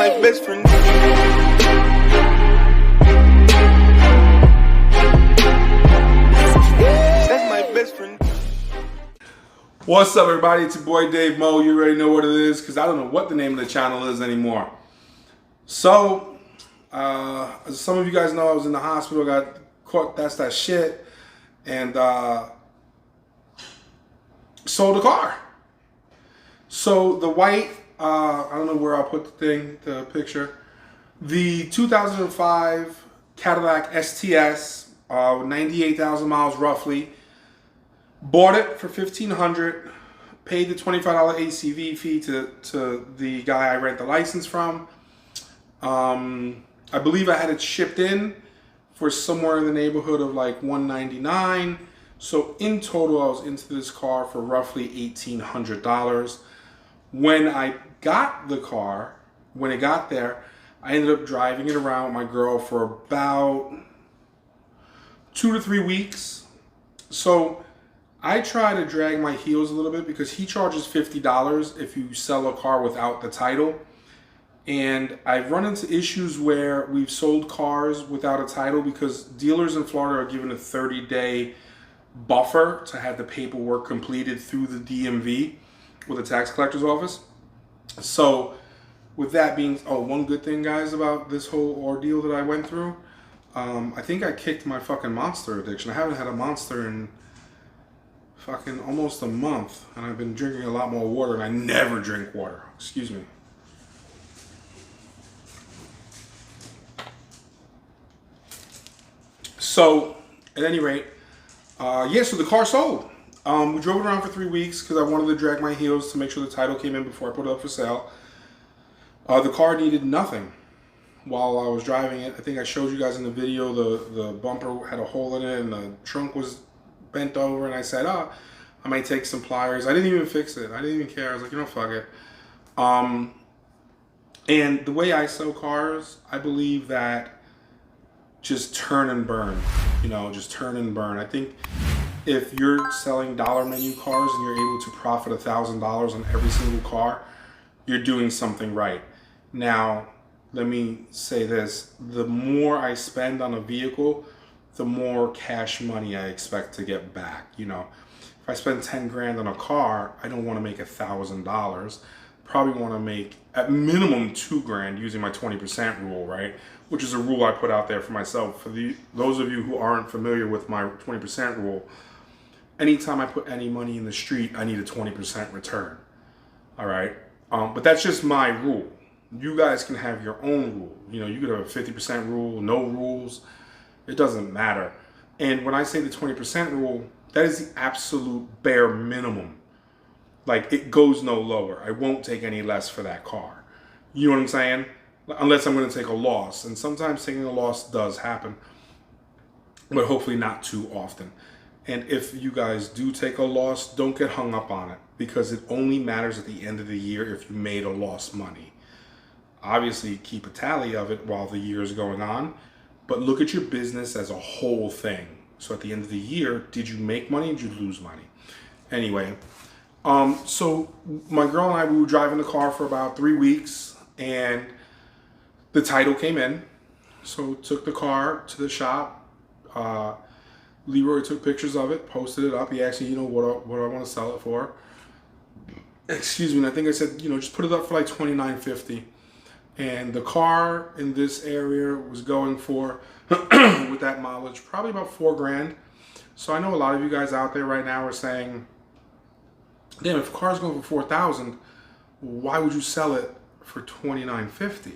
my best friend. That's my best friend. What's up, everybody? It's your boy Dave Mo. You already know what it is because I don't know what the name of the channel is anymore. So, as some of you guys know, I was in the hospital, got caught, that's that shit, and sold a car. So the white, I don't know where I'll put the picture. The 2005 Cadillac STS, 98,000 miles roughly. Bought it for $1,500. Paid the $25 ACV fee to the guy I rent the license from. I believe I had it shipped in for somewhere in the neighborhood of like $199. So in total, I was into this car for roughly $1,800. When I got the car, when it got there, I ended up driving it around with my girl for about 2 to 3 weeks. So I try to drag my heels a little bit because he charges $50 if you sell a car without the title. And I've run into issues where we've sold cars without a title because dealers in Florida are given a 30-day buffer to have the paperwork completed through the DMV with the tax collector's office. So with that being, one good thing, guys, about this whole ordeal that I went through, I think I kicked my fucking Monster addiction. I haven't had a Monster in fucking almost a month, and I've been drinking a lot more water, and I never drink water. Excuse me. So, at any rate, yeah, so the car sold. We drove it around for 3 weeks because I wanted to drag my heels to make sure the title came in before I put it up for sale. The car needed nothing while I was driving it. I think I showed you guys in the video the bumper had a hole in it and the trunk was bent over, and I said, I might take some pliers. I didn't even fix it. I didn't even care. I was like, fuck it. And the way I sell cars, I believe that just turn and burn, just turn and burn. I think if you're selling dollar menu cars and you're able to profit $1,000 on every single car, you're doing something right. Now, let me say this. The more I spend on a vehicle, the more cash money I expect to get back. If I spend 10 grand on a car, I don't want to make $1,000. Probably want to make at minimum 2 grand using my 20% rule, right? Which is a rule I put out there for myself. For those of you who aren't familiar with my 20% rule, anytime I put any money in the street, I need a 20% return. All right? But that's just my rule. You guys can have your own rule. You could have a 50% rule, no rules. It doesn't matter. And when I say the 20% rule, that is the absolute bare minimum. Like, it goes no lower. I won't take any less for that car. You know what I'm saying? Unless I'm going to take a loss. And sometimes taking a loss does happen. But hopefully not too often. And if you guys do take a loss, don't get hung up on it. Because it only matters at the end of the year if you made a loss money. Obviously, keep a tally of it while the year is going on. But look at your business as a whole thing. So at the end of the year, did you make money or did you lose money? Anyway, so my girl and I, we were driving the car for about 3 weeks and the title came in. So took the car to the shop. Leroy took pictures of it, posted it up. He asked me, what I want to sell it for. Excuse me, and I think I said, just put it up for like $29.50. And the car in this area was going for, with that mileage, probably about 4 grand. So I know a lot of you guys out there right now are saying, damn, if a car's going for $4,000, why would you sell it for $29.50?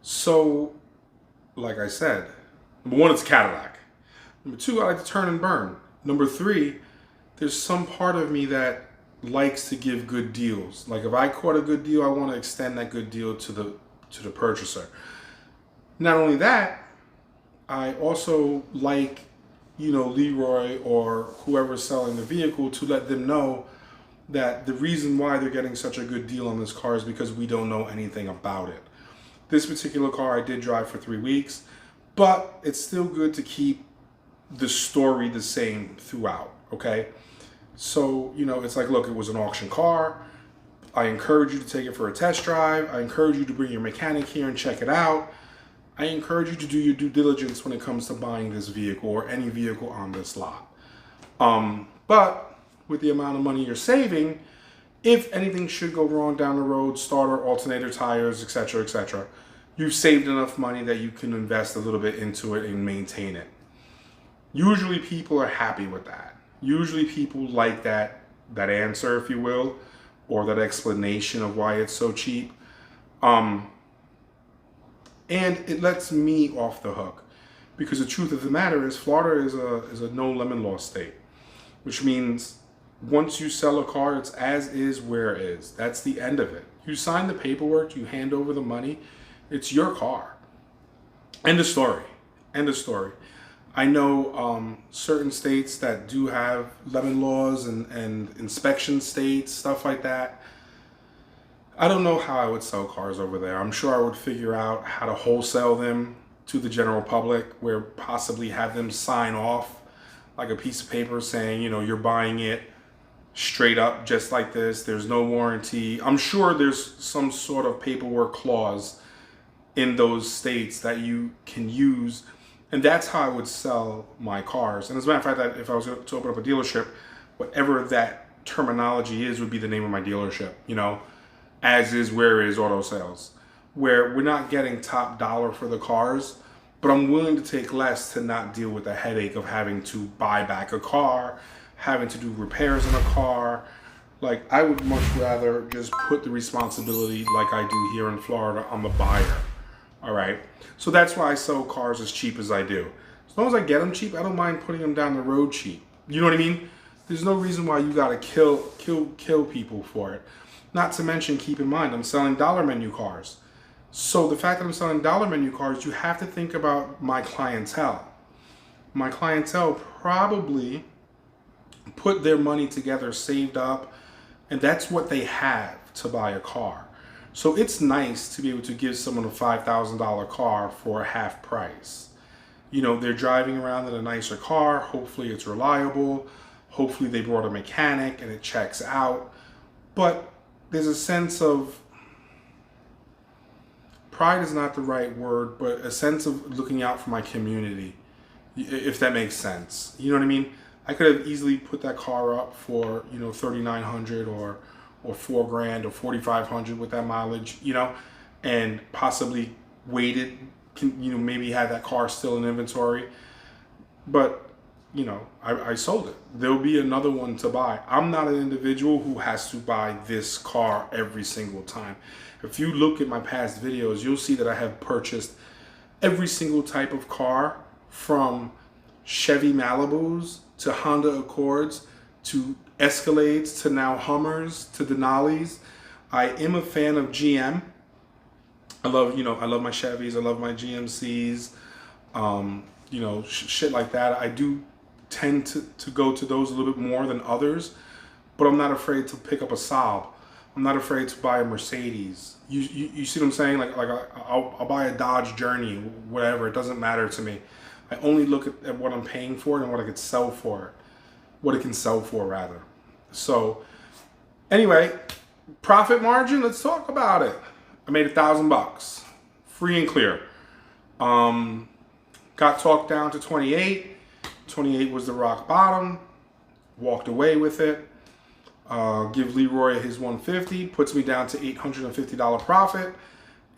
So, like I said, number 1, it's Cadillac. Number 2, I like to turn and burn. Number 3, there's some part of me that likes to give good deals. Like if I caught a good deal, I want to extend that good deal to the purchaser. Not only that, I also like, Leroy or whoever's selling the vehicle to let them know that the reason why they're getting such a good deal on this car is because we don't know anything about it. This particular car I did drive for 3 weeks, but it's still good to keep the story the same throughout, okay? So, it's like, look, it was an auction car. I encourage you to take it for a test drive. I encourage you to bring your mechanic here and check it out. I encourage you to do your due diligence when it comes to buying this vehicle or any vehicle on this lot. But with the amount of money you're saving, if anything should go wrong down the road, starter, alternator, tires, etc., you've saved enough money that you can invest a little bit into it and maintain it. Usually people are happy with that. Usually people like that answer, if you will, or that explanation of why it's so cheap. And it lets me off the hook, because the truth of the matter is Florida is a no lemon law state, which means once you sell a car, it's as is where it is. That's the end of it. You sign the paperwork, you hand over the money, it's your car. End of story. End of story. I know certain states that do have lemon laws and inspection states, stuff like that. I don't know how I would sell cars over there. I'm sure I would figure out how to wholesale them to the general public, where possibly have them sign off like a piece of paper saying, you're buying it straight up just like this. There's no warranty. I'm sure there's some sort of paperwork clause in those states that you can use. And that's how I would sell my cars. And as a matter of fact, if I was to open up a dealership, whatever that terminology is would be the name of my dealership, as is, where is auto sales, where we're not getting top dollar for the cars, but I'm willing to take less to not deal with the headache of having to buy back a car, having to do repairs on a car. Like, I would much rather just put the responsibility, like I do here in Florida, on the buyer. All right. So that's why I sell cars as cheap as I do. As long as I get them cheap, I don't mind putting them down the road cheap. You know what I mean? There's no reason why you gotta kill people for it. Not to mention, keep in mind, I'm selling dollar menu cars. So the fact that I'm selling dollar menu cars, you have to think about my clientele. My clientele probably put their money together, saved up, and that's what they have to buy a car. So it's nice to be able to give someone a $5,000 car for half price. They're driving around in a nicer car. Hopefully it's reliable. Hopefully they brought a mechanic and it checks out. But there's a sense of, pride is not the right word, but a sense of looking out for my community, if that makes sense. You know what I mean? I could have easily put that car up for, $3,900 or $4,000 or $4,500 with that mileage, and possibly waited, maybe had that car still in inventory. But, I sold it. There'll be another one to buy. I'm not an individual who has to buy this car every single time. If you look at my past videos, you'll see that I have purchased every single type of car, from Chevy Malibus to Honda Accords to Escalades to now Hummers to Denali's. I am a fan of GM. I love my Chevys. I love my GMCs. Shit like that. I do tend to go to those a little bit more than others, but I'm not afraid to pick up a Saab. I'm not afraid to buy a Mercedes. You see what I'm saying? Like I'll buy a Dodge Journey, whatever. It doesn't matter to me. I only look at what I'm paying for it and what I could sell for it. What it can sell for, rather. So, anyway, profit margin. Let's talk about it. I made $1,000, free and clear. Got talked down to 28. 28 was the rock bottom. Walked away with it. Give Leroy his 150. Puts me down to $850 profit.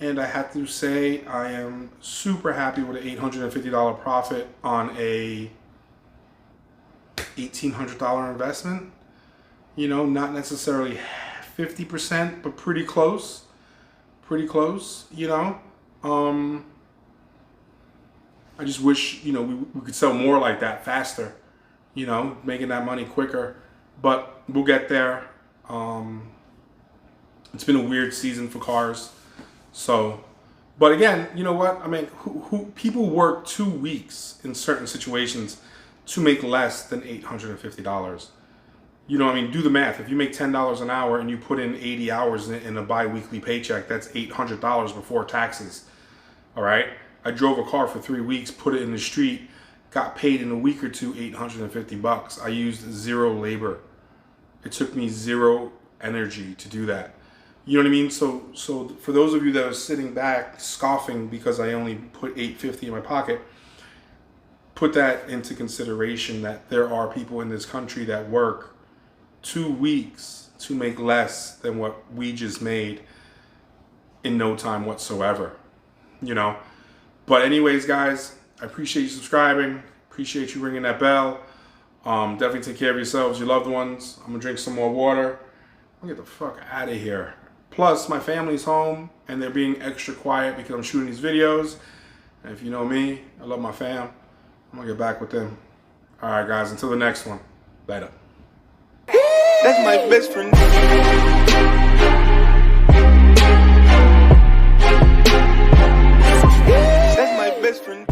And I have to say, I am super happy with an $850 profit on a $1,800 investment. Not necessarily 50%, but pretty close. Pretty close, I just wish, we could sell more like that faster, making that money quicker. But we'll get there. It's been a weird season for cars. So, but again, you know what? I mean, who people work 2 weeks in certain situations to make less than $850. Do the math. If you make $10 an hour and you put in 80 hours in a bi-weekly paycheck, that's $800 before taxes. All right. I drove a car for 3 weeks, put it in the street, got paid in a week or two $850. I used zero labor. It took me zero energy to do that. You know what I mean? So for those of you that are sitting back scoffing because I only put $8.50 in my pocket, put that into consideration that there are people in this country that work 2 weeks to make less than what we just made in no time whatsoever, you know? But anyways, guys, I appreciate you subscribing. Appreciate you ringing that bell. Definitely take care of yourselves, your loved ones. I'm gonna drink some more water. I'm gonna get the fuck out of here. Plus, my family's home and they're being extra quiet because I'm shooting these videos. And if you know me, I love my fam. I'm gonna get back with them. All right, guys, until the next one. Later. That's my best friend. That's my best friend.